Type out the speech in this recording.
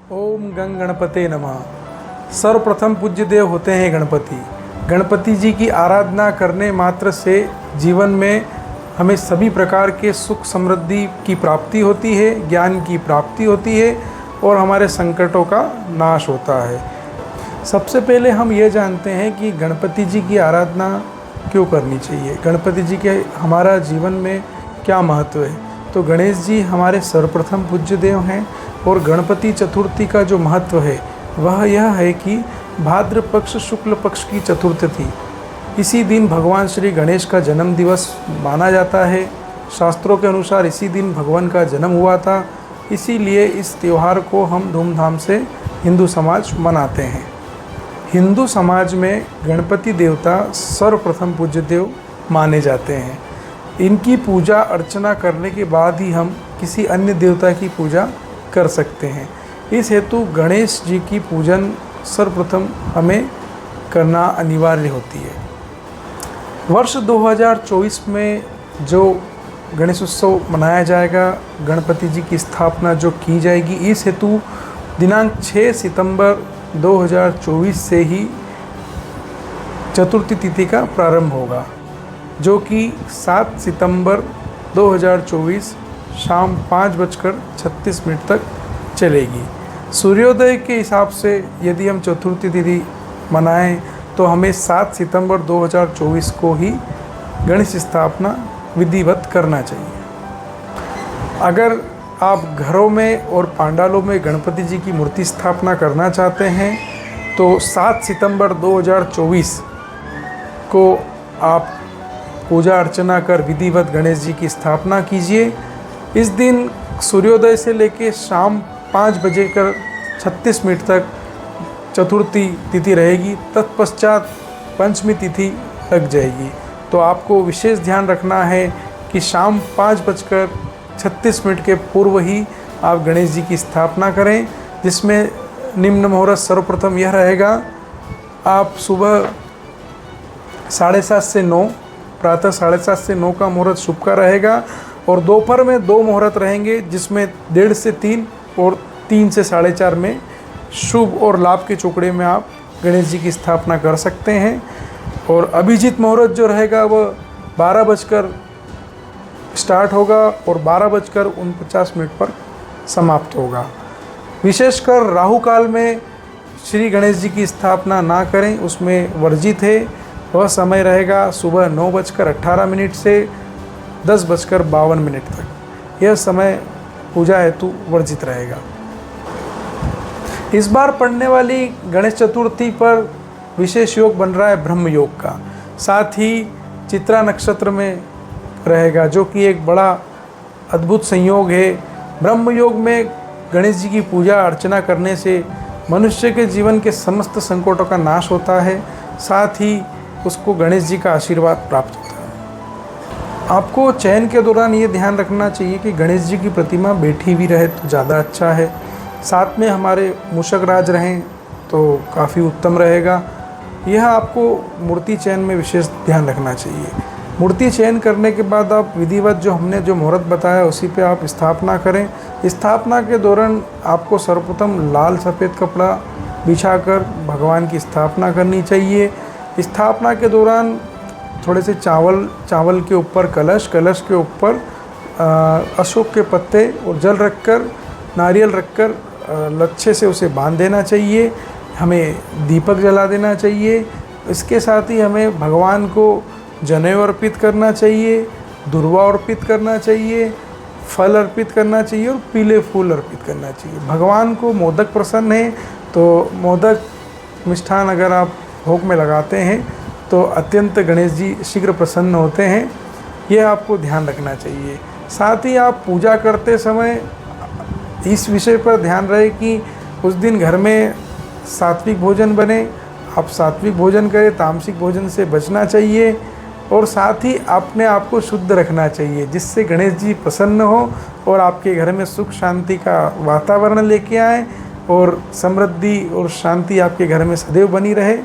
ओम गंग गणपते नमः। सर्वप्रथम पूज्य देव होते हैं गणपति। गणपति जी की आराधना करने मात्र से जीवन में हमें सभी प्रकार के सुख समृद्धि की प्राप्ति होती है, ज्ञान की प्राप्ति होती है और हमारे संकटों का नाश होता है। सबसे पहले हम ये जानते हैं कि गणपति जी की आराधना क्यों करनी चाहिए, गणपति जी के हमारा जीवन में क्या महत्व है। तो गणेश जी हमारे सर्वप्रथम पूज्य देव हैं और गणपति चतुर्थी का जो महत्व है वह यह है कि भाद्र पक्ष शुक्ल पक्ष की चतुर्थी, इसी दिन भगवान श्री गणेश का जन्म दिवस माना जाता है। शास्त्रों के अनुसार इसी दिन भगवान का जन्म हुआ था, इसीलिए इस त्यौहार को हम धूमधाम से हिंदू समाज मनाते हैं। हिंदू समाज में गणपति देवता सर्वप्रथम पूज्य देव माने जाते हैं। इनकी पूजा अर्चना करने के बाद ही हम किसी अन्य देवता की पूजा कर सकते हैं। इस हेतु गणेश जी की पूजन सर्वप्रथम हमें करना अनिवार्य होती है। वर्ष 2024 में जो गणेश उत्सव मनाया जाएगा, गणपति जी की स्थापना जो की जाएगी, इस हेतु दिनांक 6 सितंबर 2024 से ही चतुर्थी तिथि का प्रारंभ होगा, जो कि 7 सितंबर 2024 शाम 5:36 तक चलेगी। सूर्योदय के हिसाब से यदि हम चतुर्थी तिथि मनाएं तो हमें 7 सितंबर 2024 को ही गणेश स्थापना विधिवत करना चाहिए। अगर आप घरों में और पांडालों में गणपति जी की मूर्ति स्थापना करना चाहते हैं तो 7 सितंबर 2024 को आप पूजा अर्चना कर विधिवत गणेश जी की स्थापना कीजिए। इस दिन सूर्योदय से लेकर शाम 5:36 तक चतुर्थी तिथि रहेगी, तत्पश्चात पंचमी तिथि लग जाएगी। तो आपको विशेष ध्यान रखना है कि शाम 5:36 के पूर्व ही आप गणेश जी की स्थापना करें, जिसमें निम्न मुहूर्त सर्वप्रथम यह रहेगा। आप सुबह 7:30 से 9, प्रातः 7:30 से 9 का मुहूर्त शुभ का रहेगा और दोपहर में 2 मुहूर्त रहेंगे, जिसमें 1:30 से 3 और 3 से 4:30 में शुभ और लाभ के चौकड़े में आप गणेश जी की स्थापना कर सकते हैं। और अभिजीत मुहूर्त जो रहेगा वह 12 बजकर स्टार्ट होगा और 12:49 पर समाप्त होगा। विशेषकर राहु काल में श्री गणेश जी की स्थापना ना करें, उसमें वर्जित है। वह समय रहेगा सुबह 9:18 से 10:52 तक। यह समय पूजा हेतु वर्जित रहेगा। इस बार पड़ने वाली गणेश चतुर्थी पर विशेष योग बन रहा है ब्रह्म योग का, साथ ही चित्रा नक्षत्र में रहेगा, जो कि एक बड़ा अद्भुत संयोग है। ब्रह्म योग में गणेश जी की पूजा अर्चना करने से मनुष्य के जीवन के समस्त संकटों का नाश होता है, साथ ही उसको गणेश जी का आशीर्वाद प्राप्त होता है। आपको चयन के दौरान ये ध्यान रखना चाहिए कि गणेश जी की प्रतिमा बैठी हुई रहे तो ज़्यादा अच्छा है, साथ में हमारे मूषक राज रहें तो काफ़ी उत्तम रहेगा। यह आपको मूर्ति चयन में विशेष ध्यान रखना चाहिए। मूर्ति चयन करने के बाद आप विधिवत जो हमने जो मुहूर्त बताया उसी पे आप स्थापना करें। स्थापना के दौरान आपको सर्वप्रथम लाल सफ़ेद कपड़ा बिछाकर भगवान की स्थापना करनी चाहिए। स्थापना के दौरान थोड़े से चावल के ऊपर कलश के ऊपर अशोक के पत्ते और जल रखकर, नारियल रखकर लच्छे से उसे बांध देना चाहिए। हमें दीपक जला देना चाहिए। इसके साथ ही हमें भगवान को जनेऊ अर्पित करना चाहिए, दुर्वा अर्पित करना चाहिए, फल अर्पित करना चाहिए और पीले फूल अर्पित करना चाहिए। भगवान को मोदक पसंद है तो मोदक मिष्ठान अगर आप भोग में लगाते हैं तो अत्यंत गणेश जी शीघ्र प्रसन्न होते हैं। यह आपको ध्यान रखना चाहिए। साथ ही आप पूजा करते समय इस विषय पर ध्यान रहे कि उस दिन घर में सात्विक भोजन बने। आप सात्विक भोजन करें, तामसिक भोजन से बचना चाहिए और साथ ही अपने आप को शुद्ध रखना चाहिए, जिससे गणेश जी प्रसन्न हो और आपके घर में सुख शांति का वातावरण लेके आए और समृद्धि और शांति आपके घर में सदैव बनी रहे।